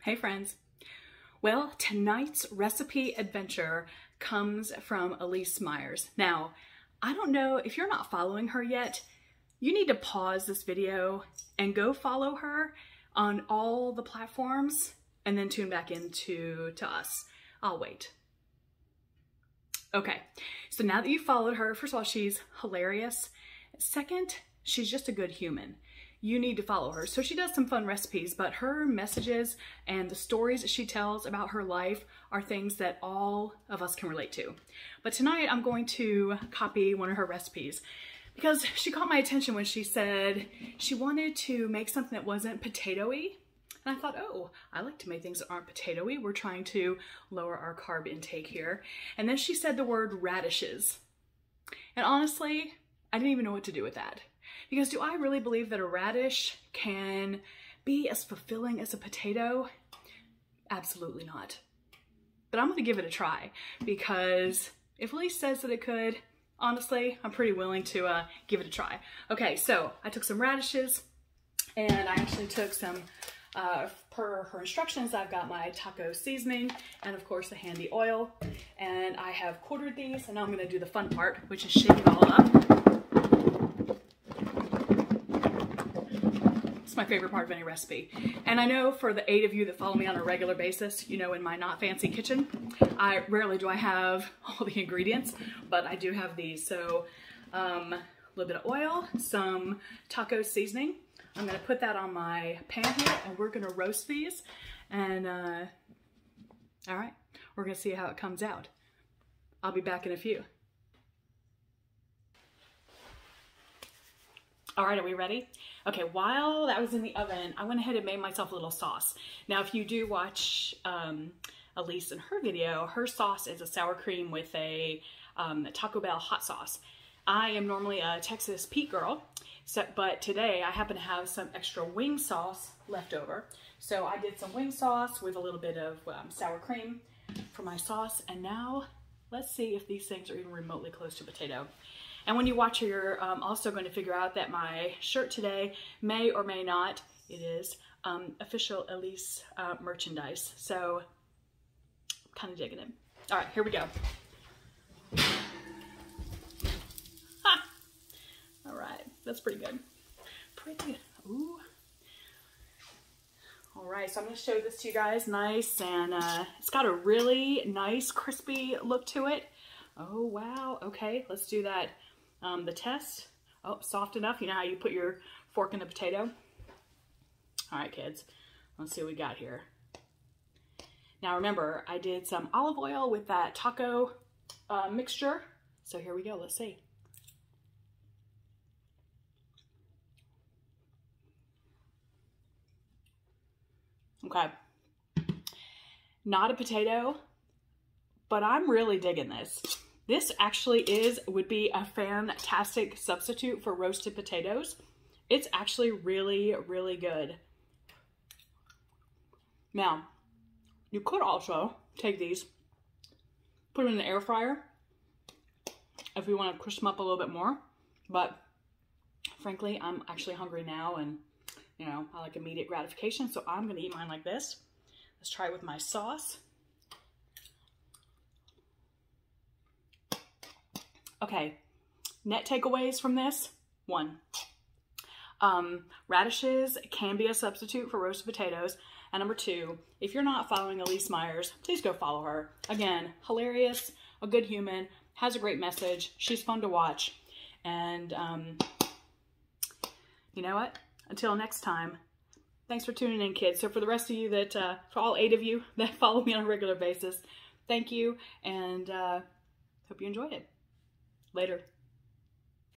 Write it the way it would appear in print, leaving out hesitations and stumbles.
Hey friends. Well, tonight's recipe adventure comes from Elise Myers. Now, I don't know if you're not following her yet, you need to pause this video and go follow her on all the platforms and then tune back into us. I'll wait. Okay, so now that you followed her, first of all, she's hilarious. Second, she's just a good human. You need to follow her. So she does some fun recipes, but her messages and the stories that she tells about her life are things that all of us can relate to. But tonight I'm going to copy one of her recipes because she caught my attention when she said she wanted to make something that wasn't potato-y. And I thought, oh, I like to make things that aren't potato-y. We're trying to lower our carb intake here. And then she said the word radishes. And honestly, I didn't even know what to do with that. Because do I really believe that a radish can be as fulfilling as a potato? Absolutely not. But I'm going to give it a try because if Elise says that it could, honestly, I'm pretty willing to give it a try. Okay, so I took some radishes and I actually took some, per her instructions, I've got my taco seasoning and of course the handy oil. And I have quartered these and now I'm going to do the fun part, which is shake it all up. It's my favorite part of any recipe. And I know for the 8 of you that follow me on a regular basis, you know in my not fancy kitchen, rarely do I have all the ingredients, but I do have these. So a little bit of oil, some taco seasoning. I'm gonna put that on my pan here and we're gonna roast these. And all right, we're gonna see how it comes out. I'll be back in a few. All right, are we ready? Okay, while that was in the oven, I went ahead and made myself a little sauce. Now, if you do watch Elise in her video, her sauce is a sour cream with a Taco Bell hot sauce. I am normally a Texas Pete girl, but today I happen to have some extra wing sauce left over. So I did some wing sauce with a little bit of sour cream for my sauce. And now let's see if these things are even remotely close to potato. And when you watch her, you're also going to figure out that my shirt today may or may not, it is, official Elise merchandise. So, I'm kind of digging it. All right, here we go. Ha! All right, that's pretty good. Pretty good. Ooh. All right, so I'm going to show this to you guys. Nice, and it's got a really nice, crispy look to it. Oh, wow. Okay, let's do that. The test, oh, soft enough. You know how you put your fork in the potato? All right, kids, let's see what we got here. Now remember, I did some olive oil with that taco mixture. So here we go, let's see. Okay, not a potato, but I'm really digging this. This actually would be a fantastic substitute for roasted potatoes. It's actually really, really good. Now, you could also take these, put them in the air fryer if you want to crisp them up a little bit more. But frankly, I'm actually hungry now and, you know, I like immediate gratification. So I'm going to eat mine like this. Let's try it with my sauce. Okay, net takeaways from this. 1, radishes can be a substitute for roasted potatoes. And number 2, if you're not following Elise Myers, please go follow her. Again, hilarious, a good human, has a great message. She's fun to watch. And you know what? Until next time, thanks for tuning in, kids. So for the rest of you that, for all 8 of you that follow me on a regular basis, thank you. And hope you enjoyed it. Later.